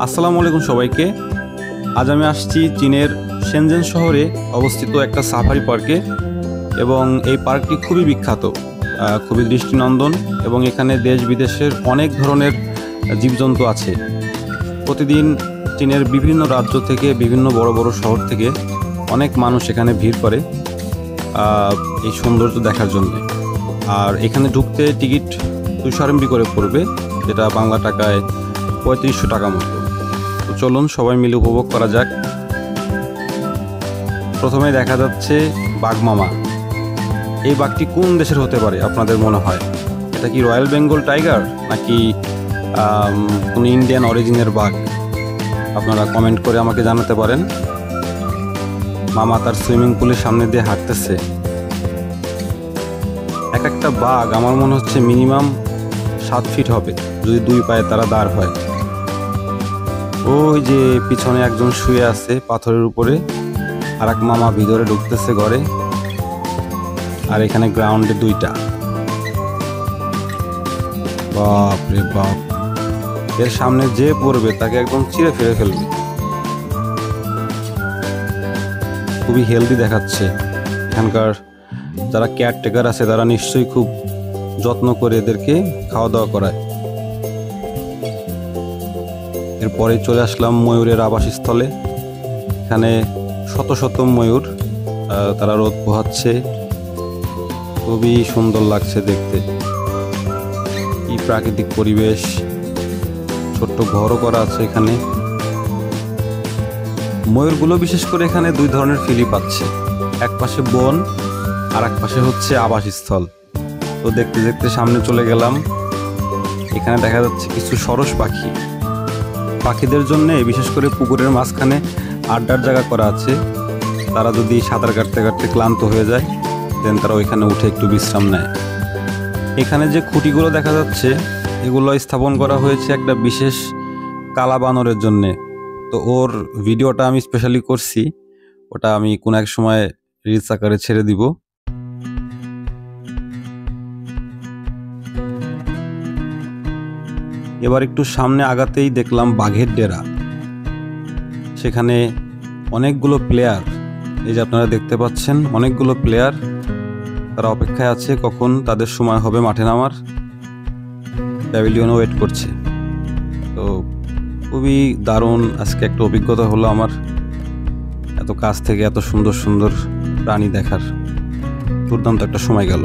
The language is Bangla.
আসসালামু আলাইকুম সবাইকে। আজ আমি আসছি চীনের শেনজেন শহরে অবস্থিত একটা সাফারি পার্কে এবং এই পার্কটি খুবই বিখ্যাত, খুবই দৃষ্টিনন্দন এবং এখানে দেশ বিদেশের অনেক ধরনের জীবজন্তু আছে। প্রতিদিন চীনের বিভিন্ন রাজ্য থেকে বিভিন্ন বড় বড় শহর থেকে অনেক মানুষ এখানে ভিড় করে এই সৌন্দর্য দেখার জন্য। আর এখানে ঢুকতে টিকিট 200 RMB করে পড়বে, যেটা বাংলা টাকায় 3500 টাকা মতো। তো চলুন সবাই মিলে উপভোগ করা যাক। প্রথমে দেখা যাচ্ছে বাঘ মামা। এই বাঘটি কোন দেশের হতে পারে আপনাদের মনে হয়? এটা কি রয়্যাল বেঙ্গল টাইগার নাকি কোনো ইন্ডিয়ান অরিজিনের বাঘ? আপনারা কমেন্ট করে আমাকে জানাতে পারেন। মামা তার সুইমিং পুলের সামনে দিয়ে হাঁটতেছে। এক একটা বাঘ আমার মনে হচ্ছে মিনিমাম 7 ফিট হবে, যদি 2 পায়ে তারা দাঁড় হয়। ওই যে পিছনে একজন শুয়ে আছে পাথরের উপরে, আর এক মামা ভিতরে ঢুকতেছে ঘরে। আর এখানে গ্রাউন্ডে 2টা। বাপ রে বাপ, এর সামনে যে পড়বে তাকে একদম চিরে ফেলে ফেলবে। খুবই হেলদি দেখাচ্ছে। এখানকার যারা কেয়ারটেকার আছে তারা নিশ্চয়ই খুব যত্ন করে এদেরকে খাওয়া দাওয়া করায়। এরপরে চলে আসলাম ময়ূরের আবাসস্থলে। এখানে শত শত ময়ূর, তারা রোদ পোহাচ্ছে। খুবই সুন্দর লাগছে দেখতে। কি প্রাকৃতিক পরিবেশ, ছোট্ট ঘরও করা আছে এখানে। ময়ূরগুলো বিশেষ করে এখানে 2 ধরনের ফিলি পাচ্ছে, এক পাশে বন আর এক পাশে হচ্ছে আবাসস্থল। তো দেখতে দেখতে সামনে চলে গেলাম। এখানে দেখা যাচ্ছে কিছু সরস পাখি। পাখিদের জন্য বিশেষ করে পুকুরের মাঝখানে আড্ডার জায়গা করা আছে। তারা যদি সাঁতার কাটতে কাটতে ক্লান্ত হয়ে যায়, দেন তারা ওইখানে উঠে একটু বিশ্রাম নেয়। এখানে যে খুঁটিগুলো দেখা যাচ্ছে, এগুলো স্থাপন করা হয়েছে একটা বিশেষ কালা বানরের জন্যে। তো ওর ভিডিওটা আমি স্পেশালি করছি, ওটা আমি কোনো এক সময় রিলস আকারে ছেড়ে দিব। এবার একটু সামনে আগাতেই দেখলাম বাঘের ডেরা। সেখানে অনেকগুলো প্লেয়ার, এই যে আপনারা দেখতে পাচ্ছেন অনেকগুলো প্লেয়ার, তারা অপেক্ষায় আছে কখন তাদের সময় হবে মাঠে নামার। প্যাভিলিয়নে ওয়েট করছে। তো খুবই দারুণ আজকে একটা অভিজ্ঞতা হলো আমার, এত কাছ থেকে এত সুন্দর সুন্দর প্রাণী দেখার দুর্দান্ত একটা সময় গেল।